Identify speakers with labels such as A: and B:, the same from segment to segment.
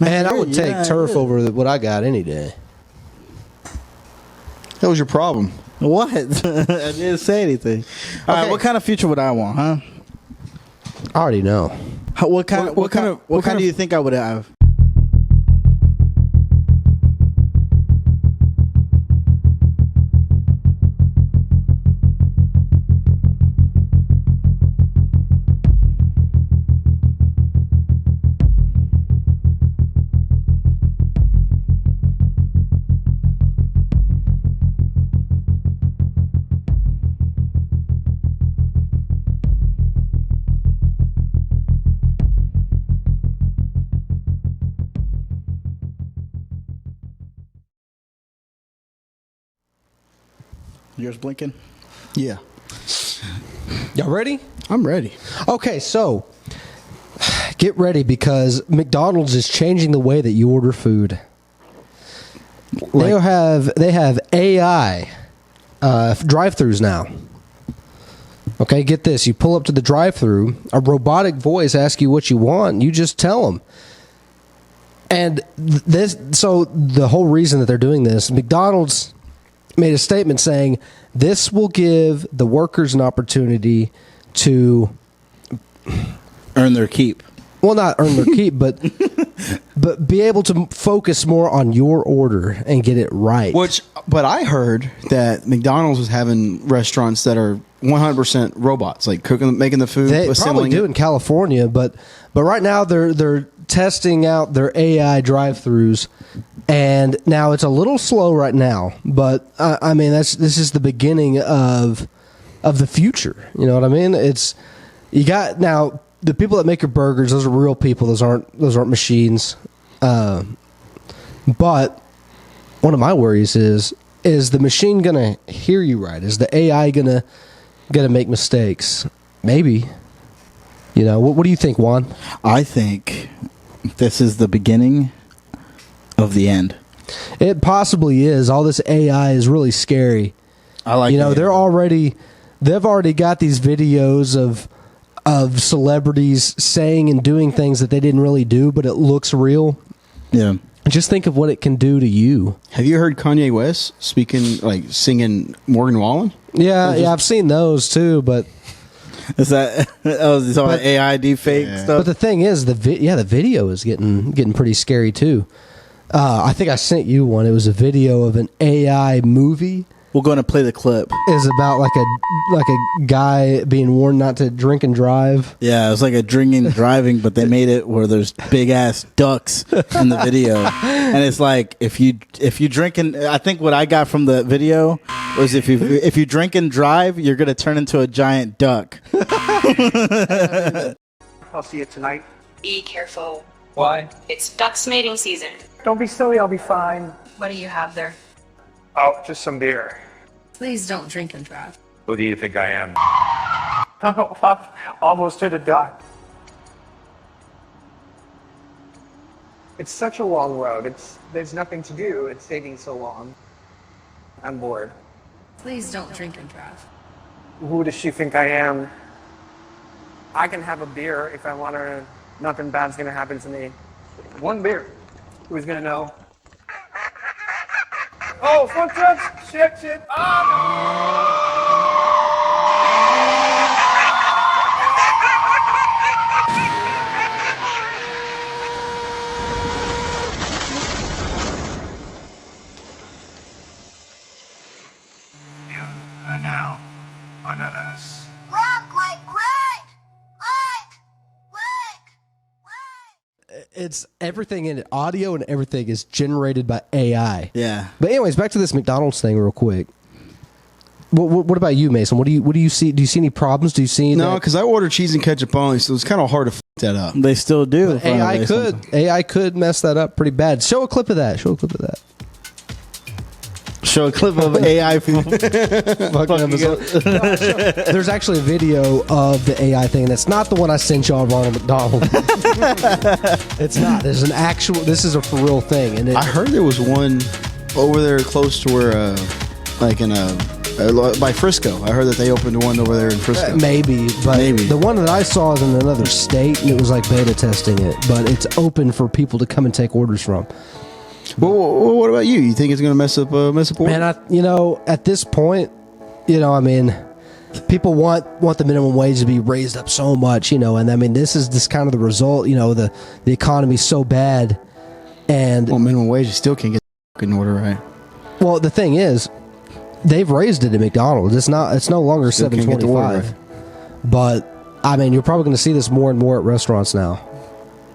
A: Man, I would take turf over what I got any day.
B: That was your problem.
C: What? I didn't say anything. All right, what kind of future would I want, huh?
A: I already know.
C: What kind do you think I would have? Yours blinking?
B: Yeah.
A: Y'all ready?
B: I'm ready.
A: Okay, so get ready because McDonald's is changing the way that you order food. They have AI drive-thrus now. Okay, get this. You pull up to the drive-thru, a robotic voice asks you what you want, and you just tell them. And so the whole reason that they're doing this, McDonald's made a statement saying this will give the workers an opportunity to
C: earn their keep.
A: Well, not earn their keep, but be able to focus more on your order and get it right.
B: But I heard that McDonald's was having restaurants that are 100% robots, like cooking, making the food,
A: they
B: assembling
A: probably do in California, but right now they're testing out their AI drive-thrus. And now it's a little slow right now, but I mean this is the beginning of the future. You know what I mean? You got now the people that make your burgers; those are real people. Those aren't machines. But one of my worries is the machine gonna hear you right? Is the AI gonna make mistakes? Maybe. You know what do you think, Juan?
C: I think this is the beginning of the end.
A: It possibly is. All this AI is really scary.
C: I like.
A: They've already got these videos of celebrities saying and doing things that they didn't really do, but it looks real.
C: Yeah.
A: Just think of what it can do to you.
B: Have you heard Kanye West singing Morgan Wallen?
A: Yeah, I've seen those too, but
C: is that it's all AI deepfake stuff?
A: But the thing is, the video is getting pretty scary too. I think I sent you one. It was a video of an AI movie.
C: We're going to play the clip.
A: It's about like a guy being warned not to drink and drive.
C: Yeah, it was like a drinking and driving, but they made it where there's big ass ducks in the video, and it's like if you drink and I think what I got from the video was if you drink and drive, you're gonna turn into a giant duck.
D: I'll see you tonight.
E: Be careful.
D: Why?
E: It's ducks mating season.
D: Don't be silly, I'll be fine.
E: What do you have there?
D: Oh, just some beer.
E: Please don't drink and drive.
D: Who do you think I am? Almost hit a duck. It's such a long road. There's nothing to do. It's taking so long. I'm bored.
E: Please don't drink and drive.
D: Who does she think I am? I can have a beer if I want her. Nothing bad's gonna happen to me. One beer. Who's gonna know? Oh, footsteps! Shit! You are now one of us.
A: It's everything in it. Audio and everything is generated by AI.
C: Yeah.
A: But anyways, back to this McDonald's thing real quick. What about you, Mason? What do you see? Do you see any problems? Do you see
B: No, because I ordered cheese and ketchup only, so it's kind of hard to f that up.
C: They still do.
A: But AI could mess that up pretty bad. Show a clip of that.
C: Show a clip of AI.
A: There's actually a video of the AI thing. That's not the one I sent y'all, Ronald McDonald. It's not. There's an actual. This is a for real thing. And
B: I heard there was one over there close to where, like in a By Frisco. I heard that they opened one over there in Frisco.
A: Maybe, but
C: Maybe.
A: the one that I saw is in another state, and it was like beta testing it. But it's open for people to come and take orders from.
B: Well, what about you? You think it's going to mess up orders?
A: Man, at this point, I mean, people want the minimum wage to be raised up so much, and I mean, this is kind of the result. The economy's so bad, and
B: minimum wage still can't get in order right.
A: Well, the thing is, they've raised it at McDonald's. It's no longer $7.25.
B: Right.
A: But I mean, you're probably going to see this more and more at restaurants now.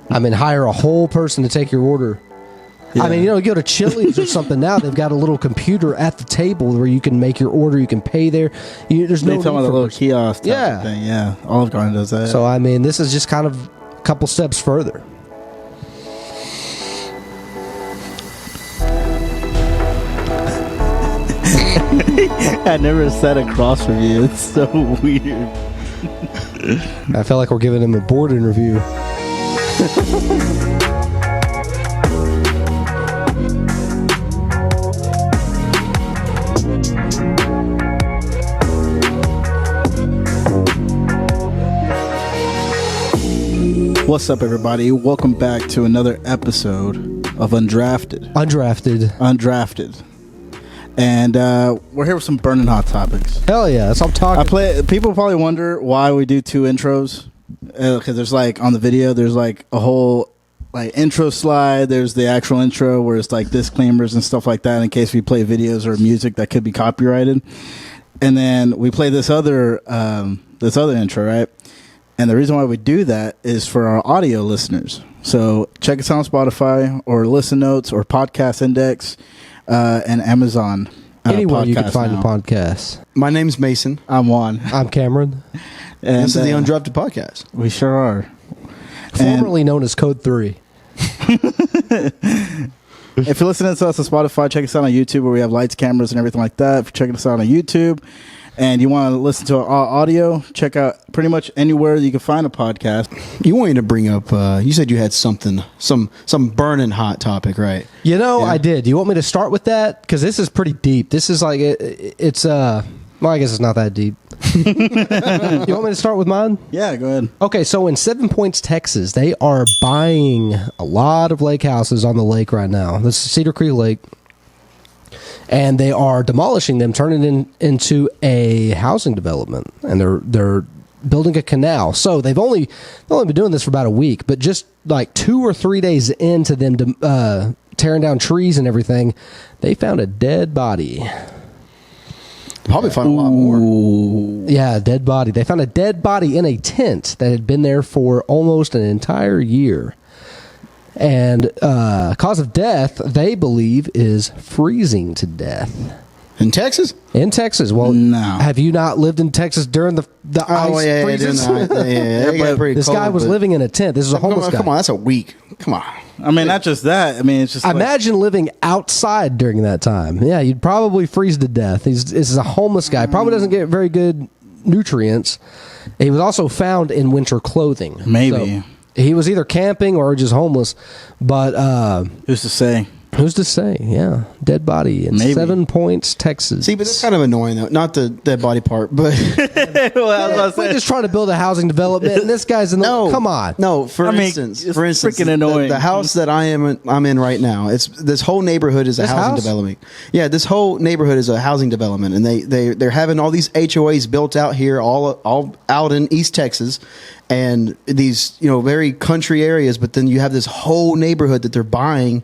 A: I mean, hire a whole person to take your order. Yeah. I mean, you go to Chili's or something now. They've got a little computer at the table where you can make your order. You can pay there. There's no.
C: They talking about the little kiosk.
A: Yeah,
C: thing. Yeah. Olive Garden does that.
A: So I mean, this is just kind of a couple steps further.
C: I never sat across from you. It's so weird.
A: I feel like we're giving him a board interview.
C: What's up, everybody? Welcome back to another episode of Undrafted. Undrafted. And we're here with some burning hot topics.
A: Hell yeah, that's what I'm talking.
C: People probably wonder why we do two intros, because there's on the video there's a whole intro slide. There's the actual intro where it's disclaimers and stuff like that in case we play videos or music that could be copyrighted. And then we play this other intro, right? And the reason why we do that is for our audio listeners. So check us out on Spotify or Listen Notes or Podcast Index. And Amazon.
A: Anywhere you can find a podcast.
B: My name's Mason.
C: I'm Juan.
A: I'm Cameron.
B: And this is the Undrafted Podcast.
C: We sure are.
A: Formerly known as Code 3.
C: If you're listening to us on Spotify, check us out on YouTube where we have lights, cameras, and everything like that. If you're checking us out on YouTube and you want to listen to our audio, check out pretty much anywhere you can find a podcast.
B: You wanted to bring up, you said you had some burning hot topic, right? Yeah.
A: I did. Do you want me to start with that? Because this is pretty deep. This is well, I guess it's not that deep. You want me to start with mine?
C: Yeah, go ahead.
A: Okay, so in 7 Points, Texas, they are buying a lot of lake houses on the lake right now. This is Cedar Creek Lake. And they are demolishing them, turning it into a housing development, and they're building a canal. So they've only been doing this for about a week, but just 2 or 3 days into them tearing down trees and everything, they found a dead body.
B: Probably found a lot more.
A: Yeah, dead body. They found a dead body in a tent that had been there for almost an entire year. And cause of death, they believe, is freezing to death.
B: In Texas?
A: In Texas. Well,
C: no.
A: Have you not lived in Texas during the ice freezes? This guy was living in a tent. This is a homeless guy.
B: Come on, that's a week. Come on.
C: I mean, not just that. I mean, it's just
A: imagine living outside during that time. Yeah, you'd probably freeze to death. This is a homeless guy. Probably doesn't get very good nutrients. He was also found in winter clothing.
C: Maybe.
A: So he was either camping or just homeless. But
C: who's to say?
A: Who's to say? Yeah. Dead body in 7 Points, Texas.
B: See, but that's kind of annoying, though. Not the dead body part, but...
A: We're just trying to build a housing development, and this guy's in the...
B: No,
A: come on.
B: No, for instance,
C: freaking annoying.
B: The house that I'm in right now, this whole neighborhood is a housing development. Yeah, this whole neighborhood is a housing development, and they're having all these HOAs built out here, all out in East Texas, and these very country areas, but then you have this whole neighborhood that they're buying.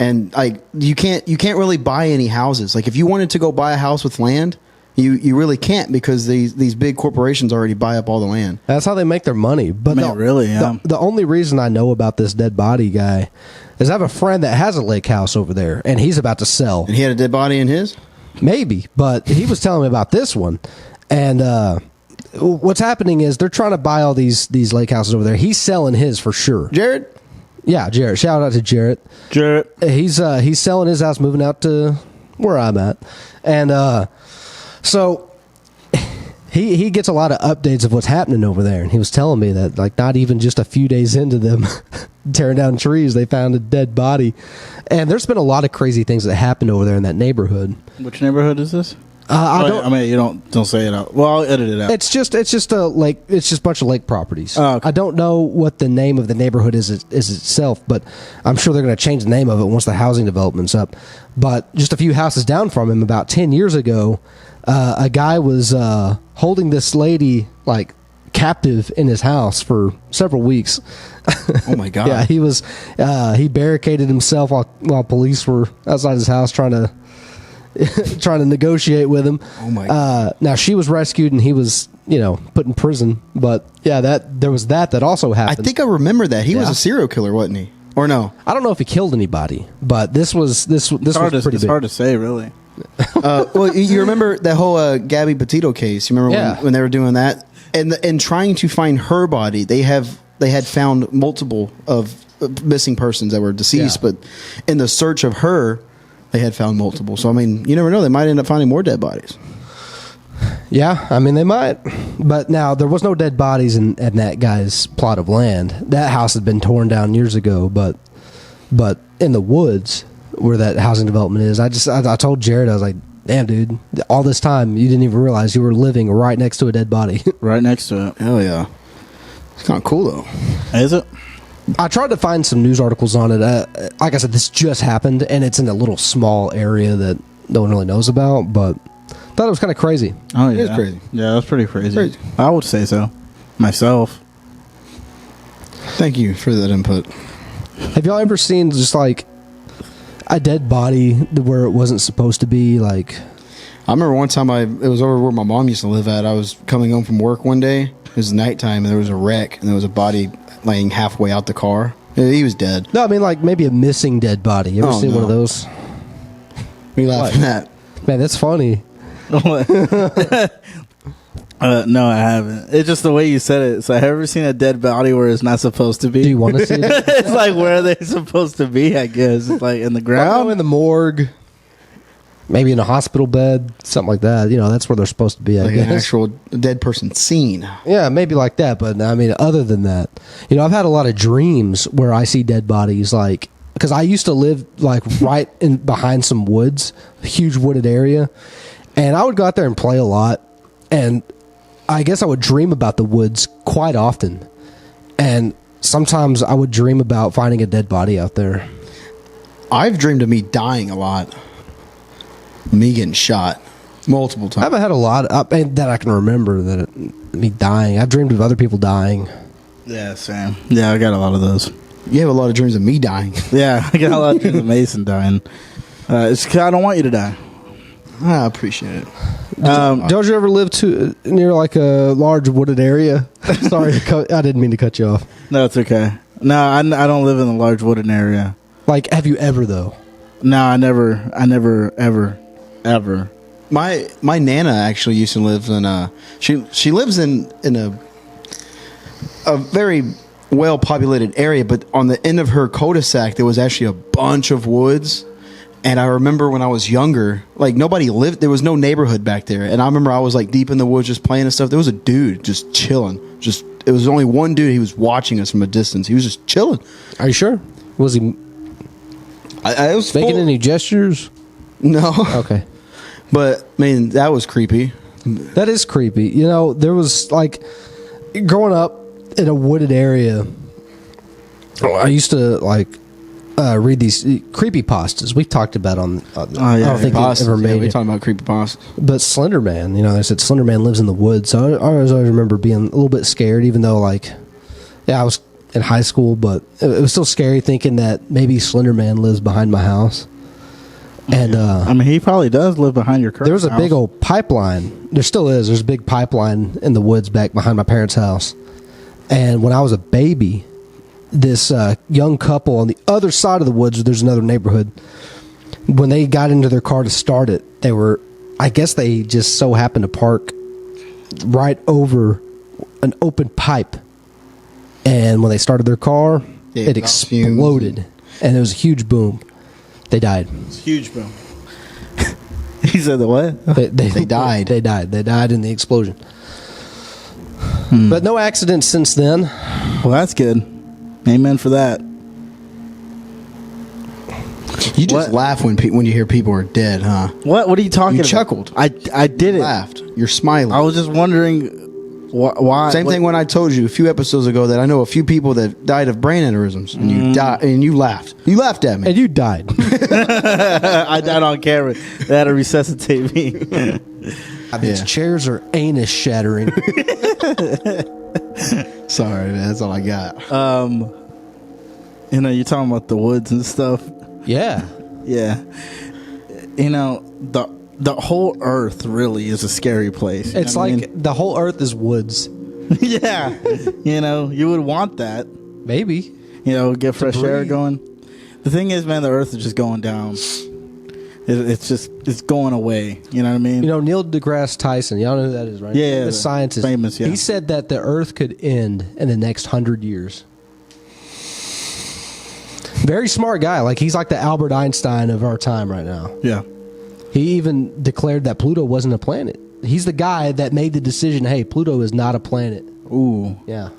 B: And you can't really buy any houses. If you wanted to go buy a house with land, you really can't, because these big corporations already buy up all the land.
A: That's how they make their money. But the only reason I know about this dead body guy is I have a friend that has a lake house over there, and he's about to sell.
B: And he had a dead body in his?
A: Maybe, but he was telling me about this one. And what's happening is they're trying to buy all these lake houses over there. He's selling his for sure.
B: Jared?
A: Yeah, Jarrett. Shout out to Jarrett. He's selling his house, moving out to where I'm at, and so he gets a lot of updates of what's happening over there. And he was telling me that not even just a few days into them tearing down trees, they found a dead body. And there's been a lot of crazy things that happened over there in that neighborhood.
C: Which neighborhood is this? I mean, you don't say it out. Well, I'll edit it out.
A: It's just a lake. It's just a bunch of lake properties.
C: Oh, okay.
A: I don't know what the name of the neighborhood is itself, but I'm sure they're going to change the name of it once the housing development's up. But just a few houses down from him, about 10 years ago, a guy was holding this lady like captive in his house for several weeks.
B: Oh my God!
A: Yeah, he was. He barricaded himself while police were outside his house trying to negotiate with him.
B: Oh my God.
A: Now she was rescued and he was, put in prison. But yeah, there was that also happened.
B: I think I remember that he was a serial killer, wasn't he? Or no?
A: I don't know if he killed anybody, but this was pretty big.
C: It's hard to say, really.
B: Well, you remember that whole Gabby Petito case? You remember when they were doing that and trying to find her body? They had found multiple of missing persons that were deceased, but in the search of her, they had found multiple. So I mean, you never know; they might end up finding more dead bodies.
A: Yeah, I mean they might. But now there was no dead bodies in that guy's plot of land. That house had been torn down years ago, but in the woods where that housing development is, I told Jared, I was like, damn, dude, all this time you didn't even realize you were living right next to a dead body.
C: Right next to it.
B: Hell yeah. It's kind of cool, though.
C: Is it?
A: I tried to find some news articles on it. Like I said, this just happened, and it's in a little small area that no one really knows about, but thought it was kind of crazy.
C: Oh, yeah.
B: It is crazy.
C: Yeah, that's pretty crazy.
B: Crazy.
C: I would say so. Myself.
B: Thank you for that input.
A: Have y'all ever seen just like a dead body where it wasn't supposed to be? Like,
B: I remember one time it was over where my mom used to live at. I was coming home from work one day. It was nighttime, and there was a wreck, and there was a body laying halfway out the car. He was dead.
A: no, I mean like maybe a missing dead body. You ever seen one of those?
B: What are you laughing at?
A: Man, that's funny.
C: No, I haven't. It's just the way you said it. So, have you ever seen a dead body where it's not supposed to be?
A: Do you want to see it?
C: It's like where are they supposed to be? I guess it's like in the ground,
A: in the morgue, maybe in a hospital bed, something like that. That's where they're supposed to be. I
B: Like
A: guess.
B: an actual dead person scene.
A: Yeah, maybe like that. But I mean, other than that, I've had a lot of dreams where I see dead bodies. Like, because I used to live like right in behind some woods, a huge wooded area, and I would go out there and play a lot. And I guess I would dream about the woods quite often, and sometimes I would dream about finding a dead body out there.
B: I've dreamed of me dying a lot. Me getting shot multiple
A: I
B: times.
A: haven't had a lot that I can remember me dying. I've dreamed of other people dying.
C: Yeah, Sam. Yeah, I got a lot of those.
B: You have a lot of dreams of me dying.
C: Yeah, I got a lot of dreams of Mason dying. It's 'cause I don't want you to die.
B: I appreciate it.
A: Don't you ever live near like a large wooded area? Sorry, I didn't mean to cut you off.
C: No, it's okay. No, I don't live in a large wooded area.
A: Like, have you ever though?
C: No, I never, ever.
B: My Nana actually used to live in she lives in a very well populated area, but on the end of her cul-de-sac there was actually a bunch of woods. And I remember when I was younger, like nobody lived, there was no neighborhood back there. And I remember I was like deep in the woods just playing and stuff. There was a dude just chilling. It was only one dude. He was watching us from a distance. He was just chilling.
A: Are you sure? Was he
B: I was
A: making any gestures?
B: No.
A: Okay.
B: But I mean, that was creepy.
A: That is creepy. There was like growing up in a wooded area. I used to like read these creepypastas we've talked about on. I don't think we ever made
B: we
A: it.
B: talking about creepypastas.
A: But Slender Man, they said Slender Man lives in the woods. So I always remember being a little bit scared, even though I was in high school, but it was still scary thinking that maybe Slender Man lives behind my house. And
C: I mean, he probably does live behind your current
A: there was a
C: house.
A: big old pipeline. There still is. There's a big pipeline in the woods back behind my parents' house. And when I was a baby, this young couple on the other side of the woods, there's another neighborhood. When they got into their car to start it, I guess they just so happened to park right over an open pipe. And when they started their car, it exploded. And it was a huge boom. They died.
C: It's huge, bro. He said the what?
A: They
B: died.
A: They died. They died in the explosion. But no accidents since then.
C: Well, that's good. Amen for that.
B: You just
C: What?
B: laugh when you hear people are dead, huh?
C: What are you talking
B: You
C: about?
B: chuckled.
C: I did it.
B: Laughed. You're smiling.
C: I was just wondering why.
B: Same thing when I told you a few episodes ago that I know a few people that died of brain aneurysms, and you died, and you laughed. You laughed at me.
A: And you died.
C: I died on camera. They had to resuscitate me.
A: These chairs are anus shattering.
B: Sorry, man. That's all I got.
C: You're talking about the woods and stuff.
A: Yeah.
C: Yeah. The whole earth really is a scary place. You
A: It's
C: know what I
A: like the whole earth is woods.
C: mean? Yeah. You would want that.
A: Maybe.
C: Get fresh air
A: breathe.
C: going. The thing is, man, the earth is just going down. It's going away. You know what I mean?
A: Neil deGrasse Tyson. Y'all know who that is, right?
C: Yeah,
A: The scientist.
C: famous, yeah.
A: He said that the earth could end in the next 100 years. Very smart guy. Like, he's like the Albert Einstein of our time right now.
C: Yeah.
A: He even declared that Pluto wasn't a planet. He's the guy that made the decision, hey, Pluto is not a planet.
C: Ooh.
A: Yeah.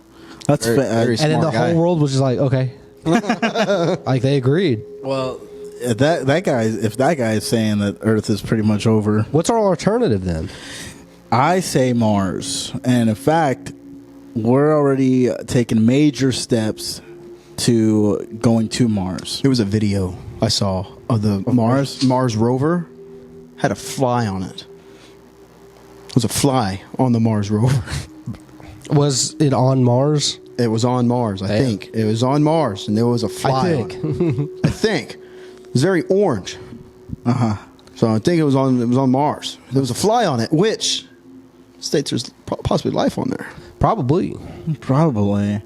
C: That's
B: Very
A: And then the
B: smart guy.
A: whole world was just like, okay. Like, they agreed.
C: well. If that guy is saying that Earth is pretty much over,
A: What's our alternative then?
C: I say Mars. And in fact, we're already taking major steps to going to Mars.
B: There was a video I saw of the Mars rover had a fly on it. It was a fly on the Mars rover.
A: Was it on Mars?
B: It was on Mars, I think. It was on Mars, and there was a fly
A: I
B: on it. I think. It was very orange. So I think it was on Mars. There was a fly on it, which states there's possibly life on there.
A: Probably.
C: Probably.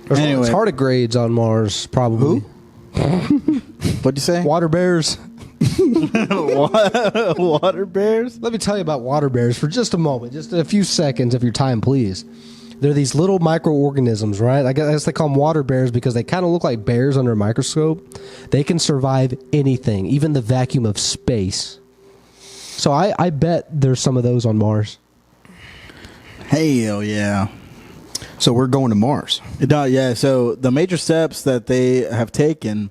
A: There's
C: Anyway.
A: tardigrades on Mars, probably.
C: What'd you say?
A: Water bears.
C: Water bears?
A: Let me tell you about water bears for just a moment, just a few seconds of your time, please. They're these little microorganisms, right? I guess they call them water bears because they kind of look like bears under a microscope. They can survive anything, even the vacuum of space. So I bet there's some of those on Mars.
C: Hell yeah.
B: So we're going to Mars.
C: No, yeah. So the major steps that they have taken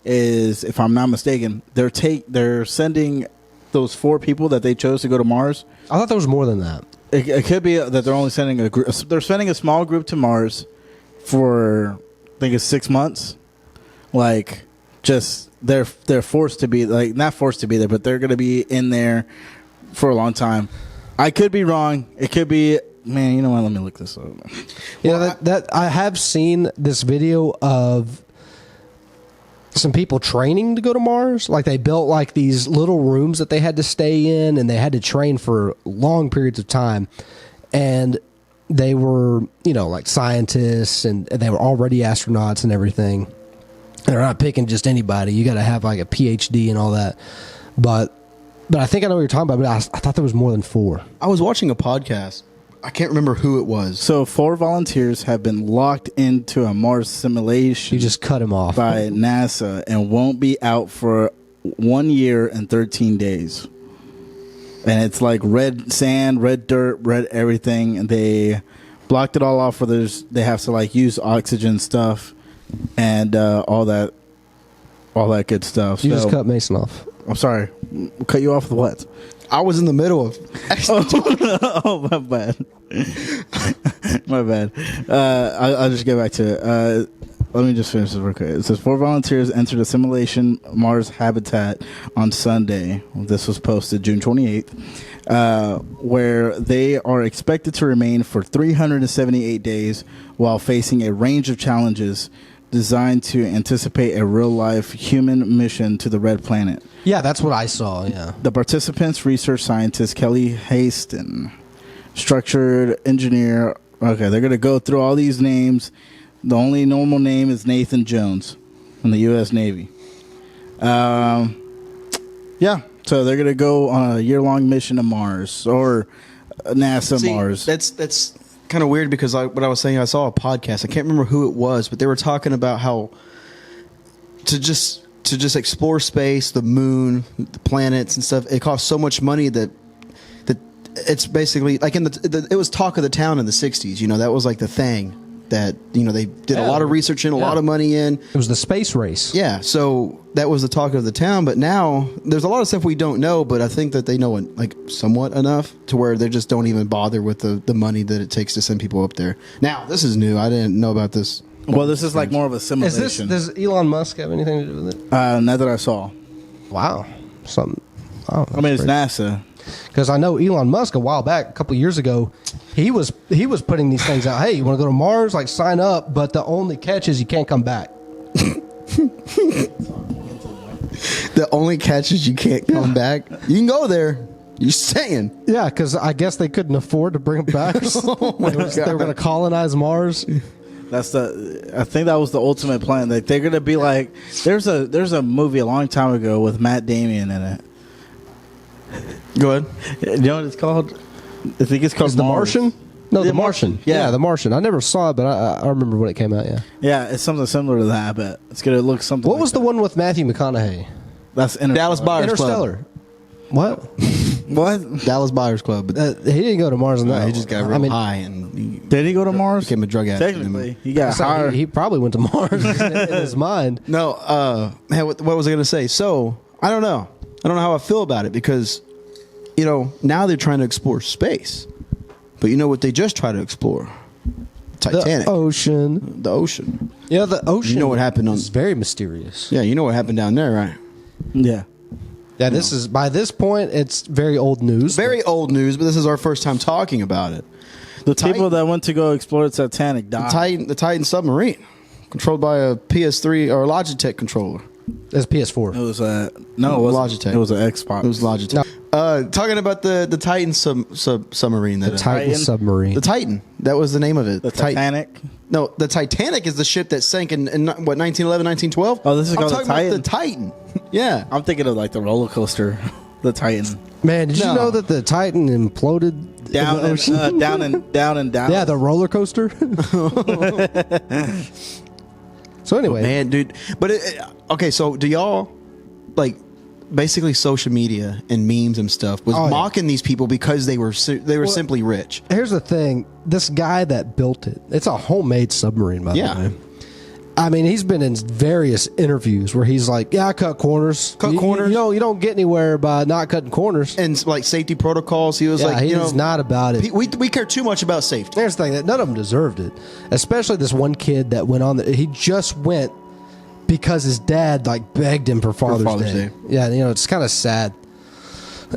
C: is, if I'm not mistaken, they're sending those 4 people that they chose to go to Mars.
A: I thought there was more than that.
C: It could be that they're only sending a group. They're sending a small group to Mars for, I think it's 6 months. Like, just they're forced to be, like, not forced to be there, but they're going to be in there for a long time. I could be wrong. It could be, man. You know what? Let me look this up.
A: That I have seen this video of some people training to go to Mars. Like, they built like these little rooms that they had to stay in, and they had to train for long periods of time. And they were, like scientists, and they were already astronauts and everything. They're not picking just anybody. You got to have like a PhD and all that. But I think I know what you're talking about. But I thought there was more than 4.
B: I was watching a podcast. I can't remember who it was.
C: So 4 volunteers have been locked into a Mars simulation.
A: You just cut them off
C: by NASA and won't be out for 1 year and 13 days. And it's like red sand, red dirt, red everything. And they blocked it all off for they have to like use oxygen stuff and all that good stuff.
A: You just cut Mason off.
C: I'm sorry. Cut you off with what?
B: I was in the middle of.
C: Oh, my bad. My bad. I'll just get back to it. Let me just finish this real quick. It says 4 volunteers entered a simulation Mars habitat on Sunday. This was posted June 28th, where they are expected to remain for 378 days while facing a range of challenges designed to anticipate a real-life human mission to the red planet.
A: Yeah, that's what I saw, yeah.
C: The participants, research scientist Kelly Haston, structured engineer. Okay, they're going to go through all these names. The only normal name is Nathan Jones in the U.S. Navy. Yeah, so they're going to go on a year-long mission to Mars, or NASA Mars.
B: That's kind of weird because what I was saying, I saw a podcast. I can't remember who it was, but they were talking about how to just explore space, the moon, the planets and stuff. It costs so much money that it's basically like it was talk of the town in the 60s. That was like the thing. that they did a lot of research in, a lot of money in.
A: It was the space race.
B: Yeah, so that was the talk of the town. But now there's a lot of stuff we don't know, but I think that they know it, like somewhat enough to where they just don't even bother with the money that it takes to send people up there. Now, this is new. I didn't know about this.
C: Well, this is like more of a simulation.
A: Does Elon Musk have anything to do with it?
C: Not that I saw.
A: Wow. Something. Oh,
C: I mean, it's NASA.
A: Because I know Elon Musk a while back, a couple of years ago, he was putting these things out. Hey, you want to go to Mars? Like, sign up, but the only catch is you can't come back.
B: The only catch is you can't come back. You can go there. You're saying.
A: Yeah, because I guess they couldn't afford to bring them back.
B: Oh my God.
A: They were going to colonize Mars.
C: I think that was the ultimate plan. Like, they're gonna be like, there's a movie a long time ago with Matt Damon in it.
B: Go ahead.
C: You know what it's called? I think it's called
A: The Martian. No, The Martian.
C: Yeah.
A: The Martian. I never saw it, but I remember when it came out. Yeah.
C: Yeah, it's something similar to that. I bet it's gonna look something.
A: What
C: like
A: was the
C: that.
A: one with Matthew McConaughey?
C: That's
B: Dallas Buyers Club.
A: Interstellar. What?
C: What?
B: Dallas Buyers Club. But
A: He didn't go to Mars.
B: no, he just got real high and
C: Did he go to Mars?
B: became a drug addict.
C: Technically, he got hired.
A: He probably went to Mars in his mind.
B: No, man, what was I going to say? So, I don't know. I don't know how I feel about it because, now they're trying to explore space. But you know what they just try to explore? Titanic.
A: The ocean.
B: The ocean.
A: Yeah, the ocean.
B: You know what happened on...
A: It's very mysterious.
B: Yeah, you know what happened down there, right?
C: Yeah.
A: Yeah, this is, by this point, it's very old news.
B: Very old news, but this is our first time talking about it.
C: The people that went to go explore the Titanic died.
B: The Titan submarine, controlled by a PS3 or a Logitech controller.
A: It's PS4.
C: It was no, it wasn't.
B: Logitech.
C: It was an Xbox.
B: It was Logitech. Talking about the Titan submarine.
A: The Titan submarine.
B: The Titan. That was the name of it.
C: The Titanic.
B: No, the Titanic is the ship that sank in what, 1911, 1912?
C: Oh, this is
B: I'm
C: called the
B: talking
C: Titan?
B: about the Titan. Yeah.
C: I'm thinking of like the roller coaster, the Titan.
A: Man, did you
B: No.
A: know that the Titan imploded
C: Down
A: in the ocean?
C: and down and down.
A: Yeah, the roller coaster. So anyway,
B: Man, dude. But, okay, so do y'all, like, basically social media and memes and stuff was
A: Oh, yeah.
B: mocking these people because they were simply rich.
A: here's the thing. This guy that built it, it's a homemade submarine, by
B: Yeah.
A: the way. I mean, he's been in various interviews where he's like, yeah, I cut corners.
B: Cut corners.
A: You don't get anywhere by not cutting corners.
B: And, like, safety protocols. He was
A: Yeah,
B: like,
A: he's not about it.
B: We care too much about safety.
A: There's the thing that none of them deserved it, especially this one kid that went on. He just went because his dad like begged him for Father's Day. Yeah, it's kind of sad.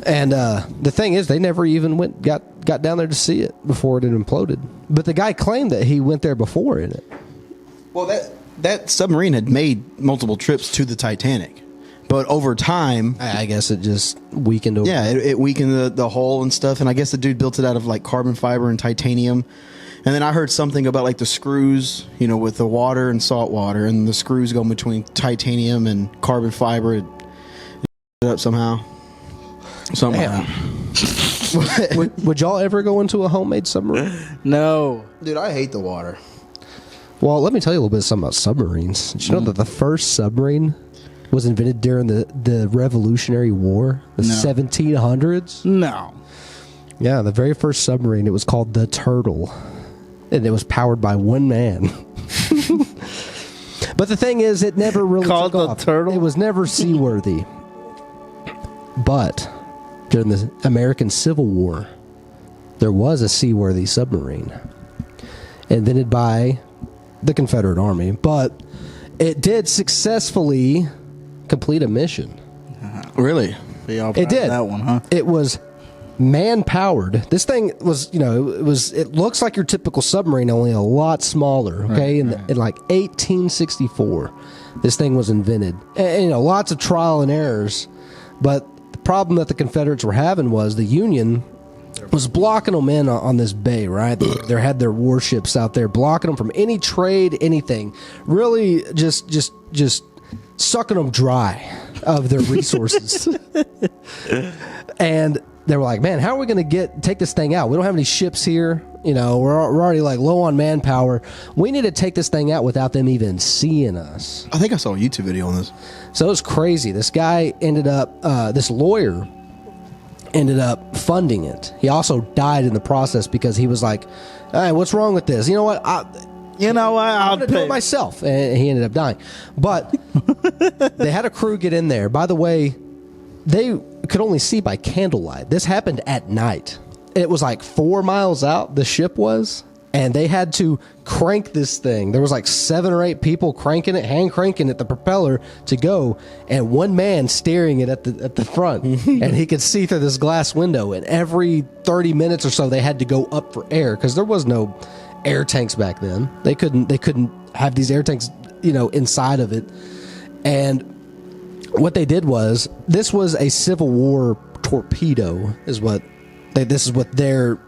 A: And the thing is, they never even got down there to see it before it had imploded. But the guy claimed that he went there before in it.
B: Well, that submarine had made multiple trips to the Titanic, but over time,
A: I guess it just weakened over.
B: yeah, it weakened the hull and stuff. And I guess the dude built it out of like carbon fiber and titanium. And then I heard something about like the screws, with the water and salt water, and the screws go between titanium and carbon fiber. It up somehow.
A: Damn. Would y'all ever go into a homemade submarine?
C: No.
B: Dude, I hate the water.
A: Well, let me tell you a little bit something about submarines. Did you know that the first submarine was invented during the Revolutionary War, the 1700s?
C: No.
A: Yeah, the very first submarine, it was called the Turtle. And it was powered by one man. But the thing is, it never really
C: Called
A: took
C: the
A: off.
C: Turtle?
A: It was never seaworthy. But during the American Civil War, there was a seaworthy submarine invented by the Confederate Army. But it did successfully complete a mission.
B: Really?
A: It did.
C: That one, huh?
A: It was man-powered. This thing was, it looks like your typical submarine, only a lot smaller, okay? In like 1864, this thing was invented. And, lots of trial and errors. But the problem that the Confederates were having was the Union was blocking them in on this bay, right? They had their warships out there, blocking them from any trade, anything. Really just sucking them dry of their resources. And they were like, man, how are we going to take this thing out? We don't have any ships here. We're already like low on manpower. We need to take this thing out without them even seeing us.
B: I think I saw a YouTube video on this.
A: So it was crazy. This guy this lawyer ended up funding it. He also died in the process because he was like, hey, what's wrong with this? You know what?
C: You know what?
A: I'm going to do it myself. And he ended up dying. But they had a crew get in there. By the way, they could only see by candlelight. This happened at night. It was like 4 miles out, the ship was. And they had to crank this thing. There was like 7 or 8 people cranking it, hand cranking it, the propeller to go, and one man steering it at the front. And he could see through this glass window. And every 30 minutes or so, they had to go up for air because there was no air tanks back then. They couldn't have these air tanks, inside of it. And what they did was, this was a Civil War torpedo, this is what their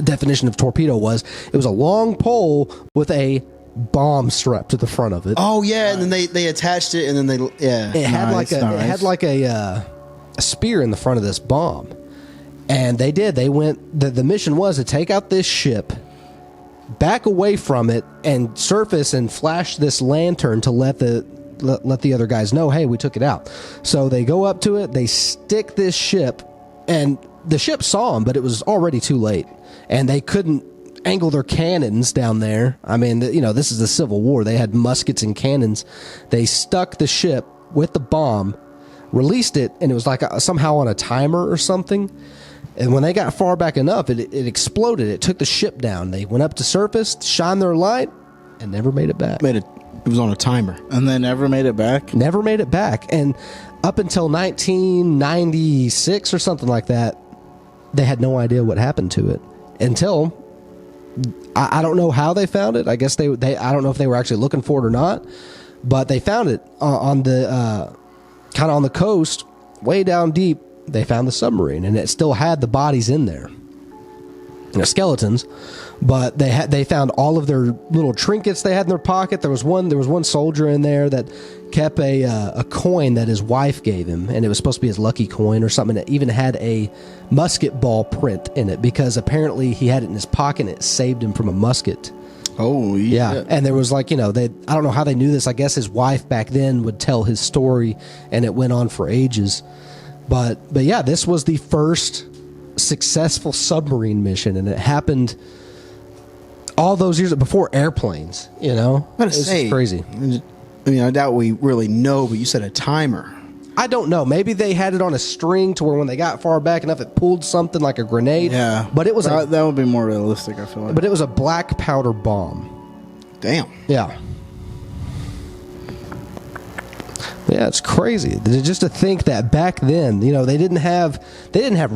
A: definition of torpedo was. It was a long pole with a bomb strapped to the front of it.
B: Oh yeah, and then they attached it, and then
A: it had like a spear in the front of this bomb. And they went. The mission was to take out this ship, back away from it, and surface and flash this lantern to let the other guys know, hey, we took it out. So they go up to it, they stick this ship, and the ship saw them, but it was already too late. And they couldn't angle their cannons down there. I mean, this is the Civil War. They had muskets and cannons. They stuck the ship with the bomb, released it, and it was like somehow on a timer or something. And when they got far back enough, it exploded. It took the ship down. They went up to surface, shined their light, and never made it back.
B: It was on a timer.
C: And they never made it back?
A: Never made it back. And up until 1996 or something like that, they had no idea what happened to it. Until, I don't know how they found it. I guess I don't know if they were actually looking for it or not, but they found it on the kind of on the coast, way down deep. They found the submarine, and it still had the bodies in there, skeletons. But they found all of their little trinkets they had in their pocket. There was one soldier in there that kept a coin that his wife gave him, and it was supposed to be his lucky coin or something. It even had a musket ball print in it because apparently he had it in his pocket and it saved him from a musket.
B: Oh yeah.
A: And there was I don't know how they knew this. I guess his wife back then would tell his story, and it went on for ages. But yeah, this was the first successful submarine mission, and it happened all those years before airplanes. It's crazy.
B: I mean, I doubt we really know, but you said a timer.
A: I don't know. Maybe they had it on a string to where when they got far back enough, it pulled something like a grenade.
C: Yeah,
A: but it was
C: that would be more realistic, I feel like.
A: But it was a black powder bomb.
B: Damn.
A: Yeah. Yeah, it's crazy. Just to think that back then, they didn't have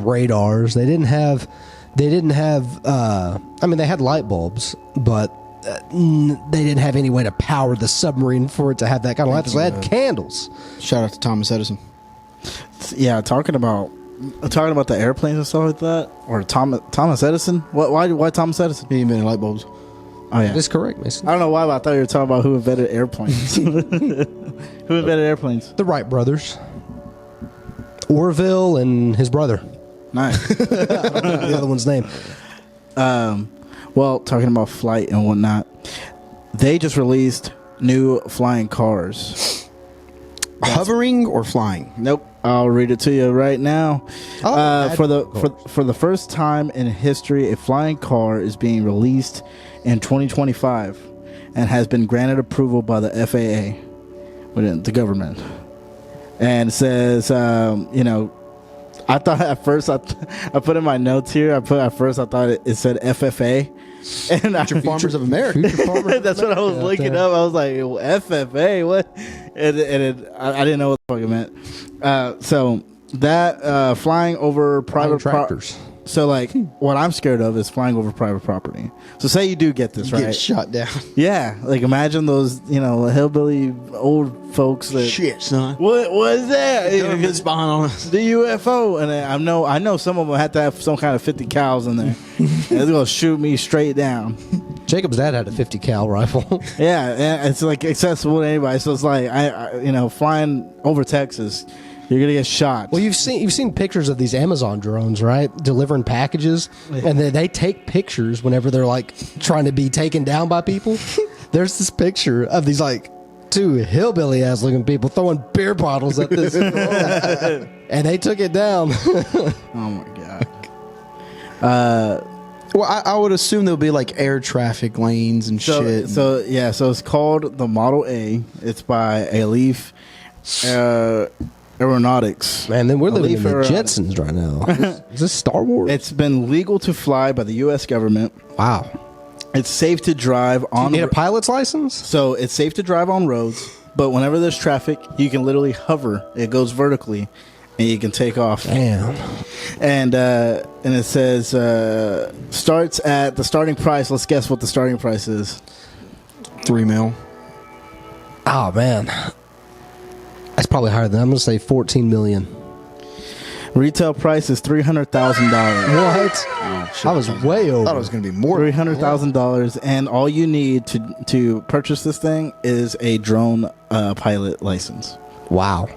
A: radars. They didn't have. I mean, they had light bulbs, but they didn't have any way to power the submarine for it to have that kind of light. So they had candles.
B: Shout out to Thomas Edison.
C: Yeah, talking about the airplanes and stuff like that, or Thomas Edison. Why Thomas Edison?
B: He invented light bulbs.
C: Oh yeah,
A: that's correct, Mason.
C: I don't know why, but I thought you were talking about who invented airplanes. Who invented airplanes?
A: The Wright brothers, Orville and his brother.
C: Nice.
A: I don't know the other one's name.
C: Well, talking about flight and whatnot, they just released new flying cars.
B: Hovering or flying?
C: Nope. I'll read it to you right now. For the first time in history, a flying car is being released in 2025 and has been granted approval by the FAA, within the government. And it says, I thought at first, I put in my notes here, I thought it said FFA. And
B: Future Farmers of America.
C: That's what I was looking up. I was like, FFA, what? And I didn't know what the fuck it meant. So that flying over private
A: tractors.
C: So like, what I'm scared of is flying over private property. So say you do get this, right?
B: Get shot down.
C: Yeah, like imagine those, hillbilly old folks that.
B: Shit, son.
C: What was that?
B: Government spying on us.
C: The UFO, and I know some of them had to have some kind of 50 cals in there. And they're gonna shoot me straight down.
A: Jacob's dad had a 50 cal rifle.
C: Yeah, it's like accessible to anybody. So it's like I flying over Texas. You're gonna get shot.
A: Well, you've seen pictures of these Amazon drones, right? Delivering packages, and then they take pictures whenever they're like trying to be taken down by people. There's this picture of these like two hillbilly ass looking people throwing beer bottles at this, and they took it down.
C: Oh my god.
B: Well, I would assume there'll be like air traffic lanes and shit.
C: So it's called the Model A. It's by Ep.5 Aeronautics.
A: Man, then we're living in the
C: Aeronautics.
A: Jetsons right now. Is this Star Wars?
C: It's been legal to fly by the U.S. government.
A: Wow.
C: It's safe to drive on.
A: You need a pilot's license?
C: So it's safe to drive on roads, but whenever there's traffic, you can literally hover. It goes vertically, and you can take off.
A: Damn.
C: And it says starts at the starting price. Let's guess what the starting price is.
B: $3 million.
A: Oh, man. That's probably higher than I'm going to say $14 million.
C: Retail price is $300,000.
A: What?
B: Oh, shit.
A: I was way over.
B: I thought it was going to be more.
C: $300,000, and all you need to purchase this thing is a drone pilot license.
A: Wow.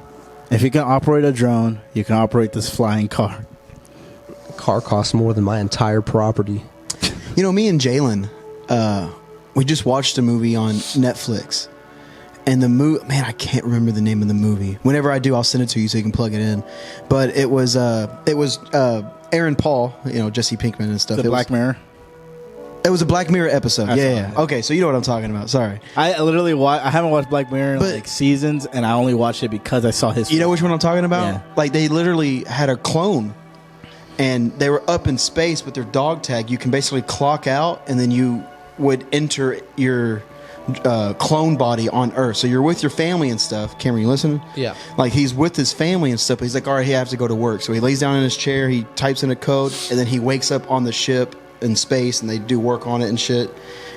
C: If you can operate a drone, you can operate this flying car.
A: Car costs more than my entire property.
B: You know, me and Jalen, we just watched a movie on Netflix. And the movie, man, I can't remember the name of the movie. Whenever I do, I'll send it to you so you can plug it in. But it was Aaron Paul, you know, Jesse Pinkman and stuff.
C: The Black Mirror.
B: It was a Black Mirror episode.
C: I saw
B: Yeah.
C: it.
B: Okay, so you know what I'm talking about. Sorry.
C: I literally I haven't watched Black Mirror in
B: But-
C: like seasons, and I only watched it because I saw his.
B: You know which one I'm talking about?
C: Yeah.
B: Like they literally had a clone, and they were up in space with their dog tag. You can basically clock out, and then you would enter your clone body on Earth. So you're with your family and stuff. Cameron, you listening?
A: Yeah.
B: Like he's with his family and stuff. But he's like, all right, he has to go to work. So he lays down in his chair. He types in a code, and then he wakes up on the ship in space, and they do work on it and shit,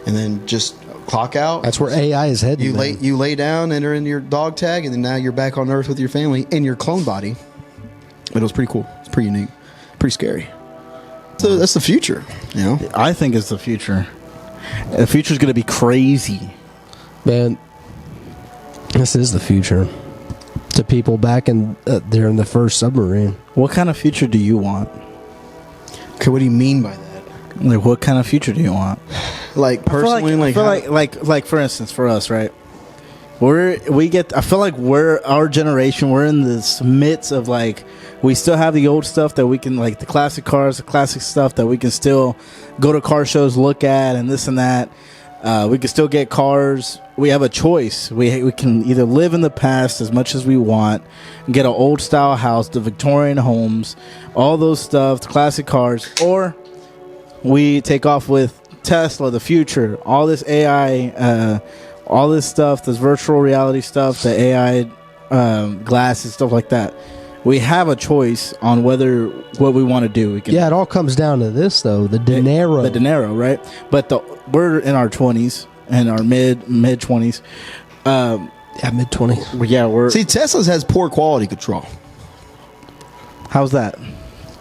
B: and then just clock out.
A: That's where AI is heading.
B: You lay down, enter in your dog tag, and then now you're back on Earth with your family in your clone body. It was pretty cool. It's pretty unique. Pretty scary. So that's the future, you know?
C: I think it's the future. The future's going to be crazy.
A: Man, this is the future. To people back in there in the first submarine.
C: What kind of future do you want?
B: Okay, what do you mean by that?
C: Like, what kind of future do you want?
B: Like personally,
C: I feel like for instance, for us, right? I feel like we're our generation. We're in this midst of like we still have the old stuff that we can like the classic cars, the classic stuff that we can still go to car shows, look at, and this and that. We can still get cars. We have a choice. We can either live in the past as much as we want, get an old style house, the Victorian homes, all those stuff, the classic cars, or we take off with Tesla, the future, all this AI, all this stuff, this virtual reality stuff, the AI glasses, stuff like that. We have a choice on what we want to do. We can,
A: Yeah, it all comes down to this though, the dinero.
C: the dinero, right? But we're in our 20s and our mid 20s.
A: Yeah, mid 20s.
C: Yeah, we're.
B: see, Tesla's has poor quality control.
C: How's that?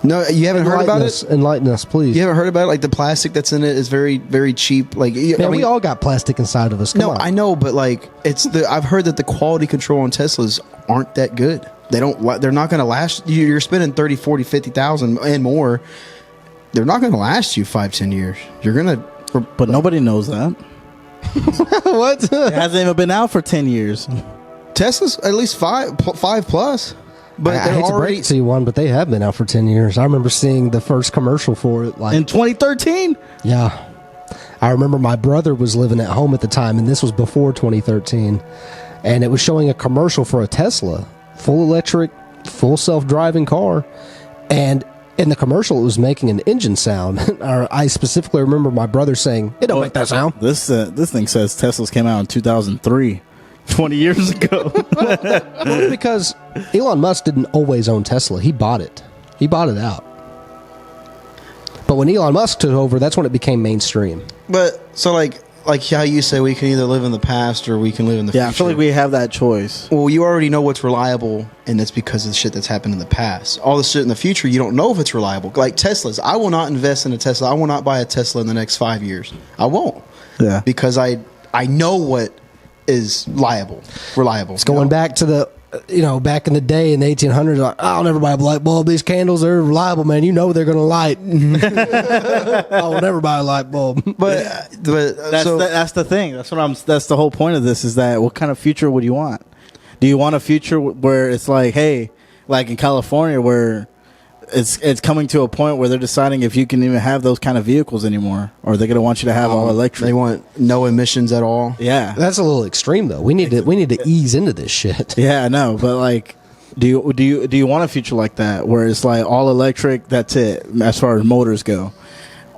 B: No, you haven't heard about it?
A: Enlighten us, please.
B: You haven't heard about it? Like the plastic that's in it is very, very cheap. Like,
A: Man, we all got plastic inside of us. Come
B: no,
A: on.
B: I know, but like I've heard that the quality control on Teslas aren't that good. They're not going to last. You're spending 30, 40, 50,000 and more. They're not going to last you 5-10 years. You're going to.
C: But nobody knows that.
A: What?
C: It hasn't even been out for 10 years.
B: Tesla's at least five plus. But
A: I
B: they're
A: hate to break
B: already.
A: it to you, one, but they have been out for 10 years. I remember seeing the first commercial for it. Like,
C: In 2013?
A: yeah. I remember my brother was living at home at the time, and this was before 2013. And it was showing a commercial for a Tesla, full electric, full self-driving car. And in the commercial, it was making an engine sound. I specifically remember my brother saying, "It don't make that sound."
C: This thing says Teslas came out in 2003. 20 years ago.
A: Well, because Elon Musk didn't always own Tesla. He bought it. He bought it out. But when Elon Musk took over, that's when it became mainstream.
B: But so like how you say we can either live in the past or we can live in the future.
C: Yeah, I feel like we have that choice.
B: Well, you already know what's reliable, and that's because of the shit that's happened in the past. All the shit in the future, you don't know if it's reliable. Like Teslas, I will not invest in a Tesla. I will not buy a Tesla in the next 5 years. I won't.
C: Yeah.
B: Because I know what is reliable.
A: It's going back to the, back in the day in the 1800s. Like, I'll never buy a light bulb. These candles are reliable, man. You know they're going to light. I will never buy a light bulb.
B: But
C: That's the thing. That's the whole point of this is that what kind of future would you want? Do you want a future where it's like, hey, like in California where it's coming to a point where they're deciding if you can even have those kind of vehicles anymore, or they're going to want you to have all electric.
B: They want no emissions at all.
C: Yeah,
A: That's a little extreme, though. We need to ease into this shit.
C: yeah, I know, but like, do you want a future like that where it's like all electric? That's it as far as motors go,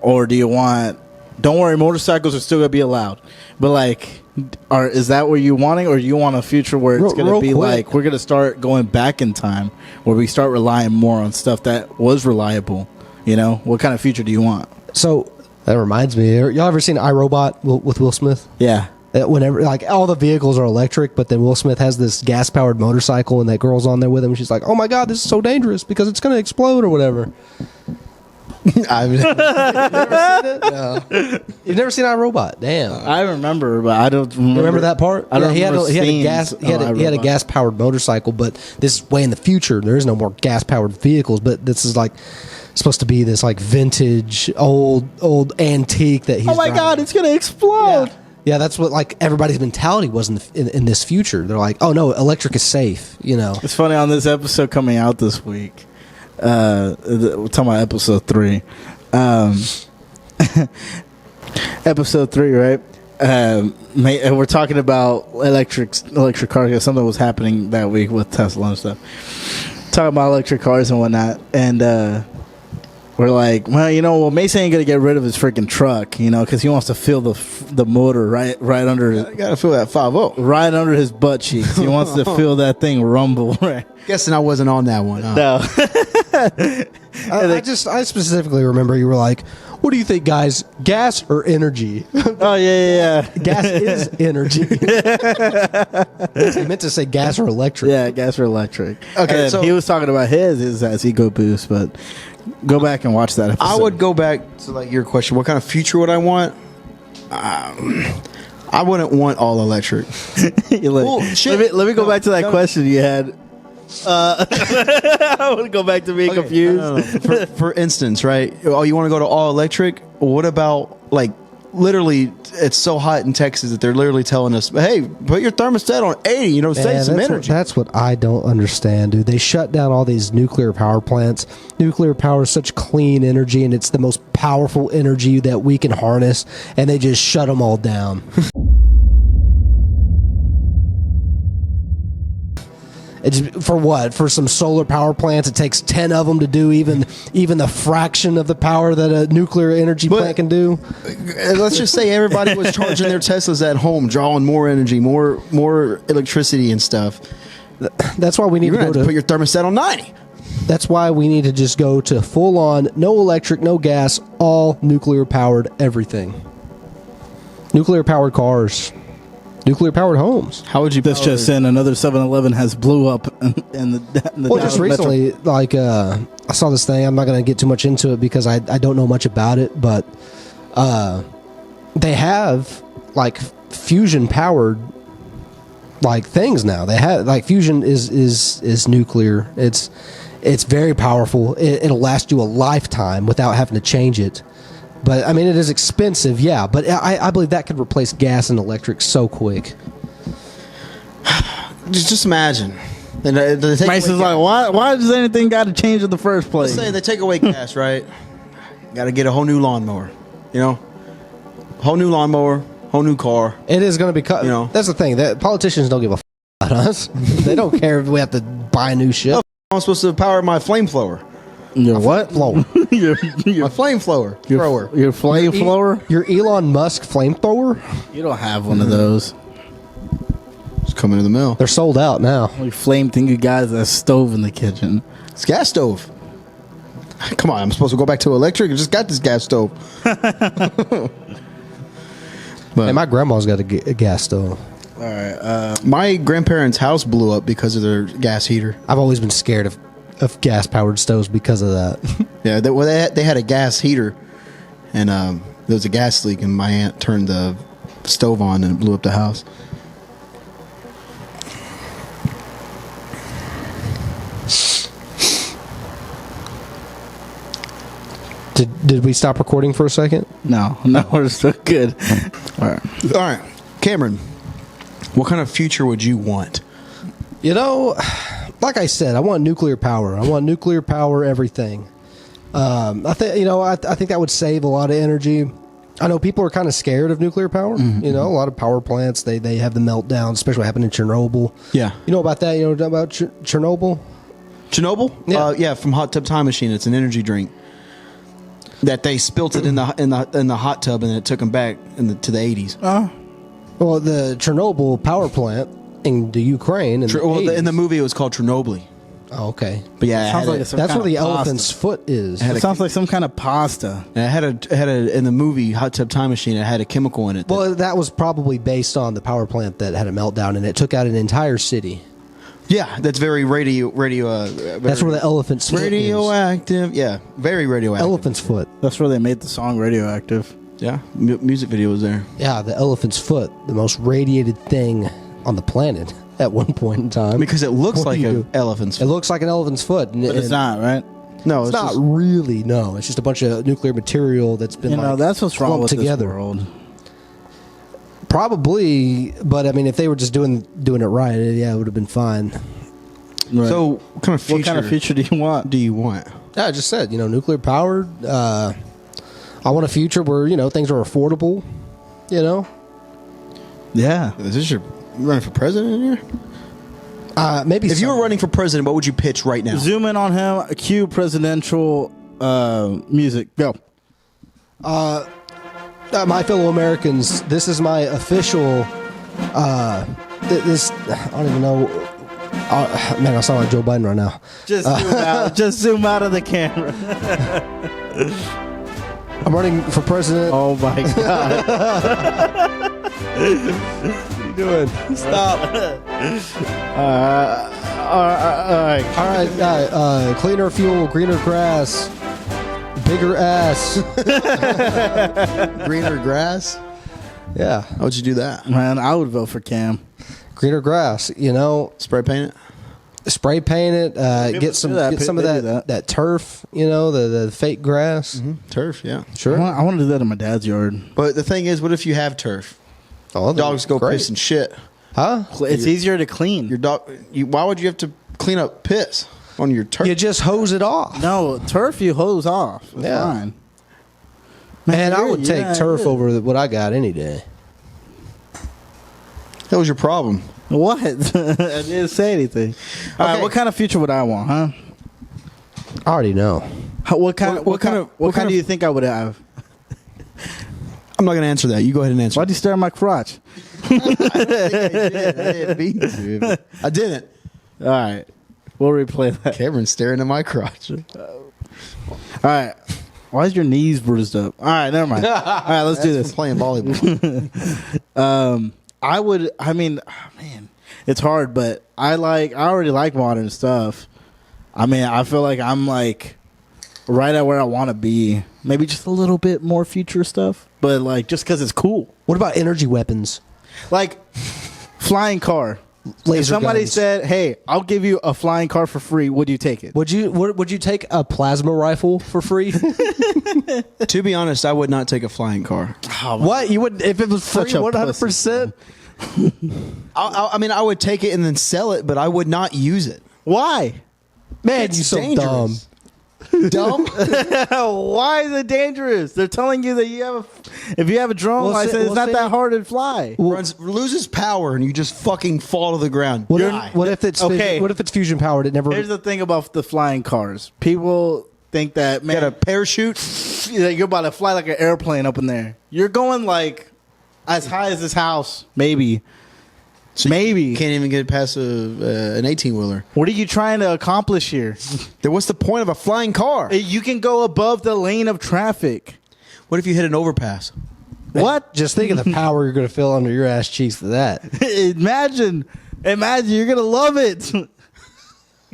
C: or do you want? Don't worry, motorcycles are still going to be allowed, but like. Is that what you're wanting, or you want a future where it's going to be like we're going to start going back in time, where we start relying more on stuff that was reliable? You know, what kind of future do you want?
A: So that reminds me, y'all ever seen iRobot with Will Smith?
C: Yeah.
A: Whenever, like, all the vehicles are electric, but then Will Smith has this gas-powered motorcycle, and that girl's on there with him, and she's like, "Oh my god, this is so dangerous because it's going to explode or whatever."
B: I've
A: never seen it? No. You've never seen iRobot? Damn.
C: I remember, but I don't remember
A: that part.
C: I don't
A: he had
C: remember
A: a gas. He had a gas powered motorcycle, but this is way in the future. There is no more gas powered vehicles. But this is like supposed to be this like vintage, old antique that he's.
C: Oh my
A: driving.
C: god, it's gonna explode!
A: Yeah, that's what like everybody's mentality was in this future. They're like, oh no, electric is safe. You know.
C: It's funny on this episode coming out this week. We're talking about episode 3. Episode 3, right? We're talking about electric cars. Something was happening that week with Tesla and stuff. Talking about electric cars and whatnot, and we're like, well, Mason ain't gonna get rid of his freaking truck, because he wants to feel the motor right under.
B: You gotta feel that 5.0
C: right under his butt cheeks. He wants to feel that thing rumble. Right.
B: Guessing I wasn't on that one. Huh?
C: No.
A: I specifically remember you were like, "What do you think, guys? Gas or energy?"
C: Oh yeah.
A: Gas is energy. You meant to say gas or electric.
C: Yeah, gas or electric.
B: Okay, so
C: he was talking about his as ego boost, but go back and watch that episode.
B: I would go back to like your question. What kind of future would I want? I wouldn't want all electric.
C: Well, let me go back to that question you had. I would go back to being confused.
B: No. For instance, right? Oh, you want to go to all electric? What about like literally? It's so hot in Texas that they're literally telling us, "Hey, put your thermostat on 80. Save some energy."
A: That's what I don't understand, dude. They shut down all these nuclear power plants. Nuclear power is such clean energy, and it's the most powerful energy that we can harness, and they just shut them all down. It's for what? For some solar power plants, it takes 10 of them to do even the fraction of the power that a nuclear energy plant can do.
B: Let's just say everybody was charging their Teslas at home, drawing more energy, more electricity and stuff.
A: That's why we need
B: to put your thermostat on 90.
A: That's why we need to just go to full on, no electric, no gas, all nuclear powered everything. Nuclear powered cars. Nuclear powered homes.
B: How would you?
C: That's just in another 7-Eleven has blew up in the
A: well, just recently, like I saw this thing. I'm not going to get too much into it because I don't know much about it, but they have like fusion powered like things now. They have like fusion is nuclear. It's very powerful. It'll last you a lifetime without having to change it. But, I mean, it is expensive, yeah. But I believe that could replace gas and electric so quick.
B: Just imagine.
C: Mason's like, why does anything got to change in the first place?
B: Let's say they take away gas, right? Got to get a whole new lawnmower. Whole new lawnmower, whole new car.
A: It is going to be... that's the thing. That politicians don't give a about us. They don't care if we have to buy new shit.
B: I'm supposed to power my flamethrower.
C: Your what?
B: Blower.
C: your
B: My flamethrower. Thrower.
C: Your flamethrower?
A: Your Elon Musk flamethrower?
C: You don't have one of those.
B: It's coming in the mail.
A: They're sold out now.
C: We flame thing you guys that stove in the kitchen.
B: It's gas stove. Come on, I'm supposed to go back to electric? I just got this gas stove.
A: Hey, my grandma's got a gas stove.
C: All right.
B: My grandparents' house blew up because of their gas heater.
A: I've always been scared of gas-powered stoves because of that.
B: Yeah, they had a gas heater, and there was a gas leak, and my aunt turned the stove on, and it blew up the house.
A: Did we stop recording for a second?
C: No, we're still good.
B: All right. Cameron, what kind of future would you want?
A: Like like I said, I want nuclear power. I want nuclear power everything. I think I think that would save a lot of energy. I know people are kind of scared of nuclear power.
B: Mm-hmm.
A: You know, a lot of power plants they have the meltdowns, especially what happened in Chernobyl.
B: Yeah.
A: You know about that? You know about Chernobyl?
B: Chernobyl?
A: Yeah.
B: From Hot Tub Time Machine. It's an energy drink that they spilt it in the hot tub and it took them back to the 80s.
A: Well, the Chernobyl power plant in the Ukraine. In
B: the movie, it was called Chernobyl.
A: Oh, okay.
B: But yeah,
C: Sounds like some
A: That's
C: kind
A: where the
C: of pasta.
A: elephant's foot is.
C: It sounds like some kind of pasta.
B: it had a in the movie Hot Tub Time Machine. It had a chemical in it.
A: Well, that was probably based on the power plant that had a meltdown and it took out an entire city.
B: Yeah, that's very radio.
A: That's where the elephant's foot is.
B: radioactive. Yeah, very radioactive.
A: Elephant's foot.
C: That's where they made the song Radioactive.
B: Yeah, music video was there.
A: Yeah, the elephant's foot, the most radiated thing on the planet at one point in time.
B: Because it looks
A: What do
B: like
A: you
B: an
A: do?
B: elephant's.
A: It looks like an elephant's foot.
C: But it's not, right?
B: No,
A: It's not
B: just-
A: really, no. It's just a bunch of nuclear material that's been
C: That's what's wrong
A: clumped
C: with
A: together.
C: this world.
A: Probably, but I mean, if they were just doing it right, yeah, it would have been fine.
C: Right.
B: So, what kind of future?
C: what kind of future do you want?
B: do you want?
A: Yeah, I just said, nuclear powered. I want a future where, things are affordable,
C: Yeah.
B: Is this you running for president here?
A: Maybe
B: If you were running for president, what would you pitch right now?
C: Zoom in on him. Cue presidential music. Go.
A: my fellow Americans, this is my official. This I don't even know. Man, I sound like Joe Biden right now.
C: Just zoom out. Just zoom out of the camera.
A: I'm running for president.
C: Oh my god.
A: What are you doing? Stop.
C: All right.
A: All right, cleaner fuel, greener grass, bigger ass.
B: Greener grass?
A: Yeah,
B: How would you do that?
C: Man, I would vote for Cam.
A: greener grass.
B: Spray paint it?
A: Spray paint it. Get some
C: do that.
A: get some of
C: They do
A: that
C: that.
A: turf. The fake grass.
B: Turf, yeah.
A: Sure.
C: I want to do that in my dad's yard.
B: But the thing is, what if you have turf?
A: Oh,
B: Dogs go
A: great.
B: piss and shit.
A: Huh?
C: It's easier to clean.
B: Your dog. Why would you have to clean up piss on your turf?
A: You just hose it off.
C: No, turf you hose off. It's
A: Yeah.
C: fine.
A: Man, I
C: you're-
A: would take
C: yeah,
A: turf
C: yeah.
A: over what I got any day.
B: That was your problem.
C: What? I didn't say anything. All right,
B: Okay.
C: what kind of future would I want, huh?
A: I already know.
C: What kind
B: What kind
C: do
B: of-
C: you think I would have?
B: I'm not going to answer that. You go ahead and answer.
C: Why'd you stare at my crotch?
B: I didn't mean to. I didn't.
C: All right, we'll replay that.
B: Cameron's staring at my crotch.
C: All right. Why is your knees bruised up? All right, never mind. All right, let's do
B: That's
C: this.
B: from playing volleyball.
C: I would. I mean, man, it's hard, but I already like modern stuff. I mean, I feel like I'm like right at where I want to be. Maybe just a little bit more future stuff, but like just because it's cool.
A: What about energy weapons?
C: Like flying car.
A: Laser
C: If somebody
A: guns.
C: said, "Hey, I'll give you a flying car for free," would you take it?
A: Would you take a plasma rifle for free?
B: To be honest, I would not take a flying car.
A: What you would if it was free?
C: Such a
A: 100%.
B: I mean, I would take it and then sell it, but I would not use it.
C: Why?
A: Man,
B: It's
A: you so
B: dangerous.
A: dumb.
C: Why is it dangerous? They're telling you that if you have a drone
A: Well,
C: license,
A: say-
C: it's
A: well,
C: not
A: say-
C: that hard to fly.
B: Loses power and you just fucking fall to the ground.
A: What
B: Die.
A: if it's
C: Okay.
A: What if it's fusion powered? It never.
C: Here's the thing about the flying cars. People think that, man,
B: Got a parachute?
C: you're about to fly like an airplane up in there. You're going like as high as this house, maybe. Maybe.
B: You can't even get past an 18-wheeler.
C: What are you trying to accomplish here?
B: Then what's the point of a flying car?
C: You can go above the lane of traffic.
B: What if you hit an overpass?
C: What?
A: Just think of the power you're going to feel under your ass cheeks for that.
C: Imagine, you're gonna love it.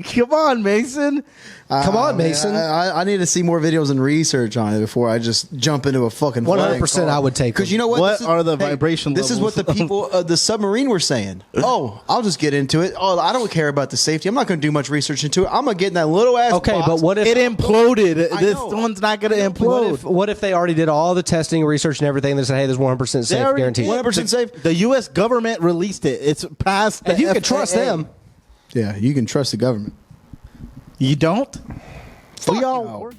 C: Come on, Mason.
A: Come on, Mason.
B: I need to see more videos and research on it before I just jump into a fucking
A: 100% I would take
B: Because
A: them.
B: you know what?
C: What are the vibration
B: This is what the
C: levels?
B: people, the submarine were saying. Oh, I'll just get into it. Oh, I don't care about the safety. I'm not going to do much research into it. I'm going to get in that little ass
A: Okay,
B: box.
A: but what if
C: It imploded.
B: I
C: This
B: know.
C: one's not gonna implode.
A: What if they already did all the testing, research, and everything? They said, "Hey, there's 100%
C: They
A: safe
C: already
A: guaranteed."
C: did.
B: 100% safe?
C: The U.S. government released it. It's past.
A: And
C: the
A: you could trust
C: FAA.
A: them.
B: Yeah, you can trust the government.
C: You don't?
B: We all work.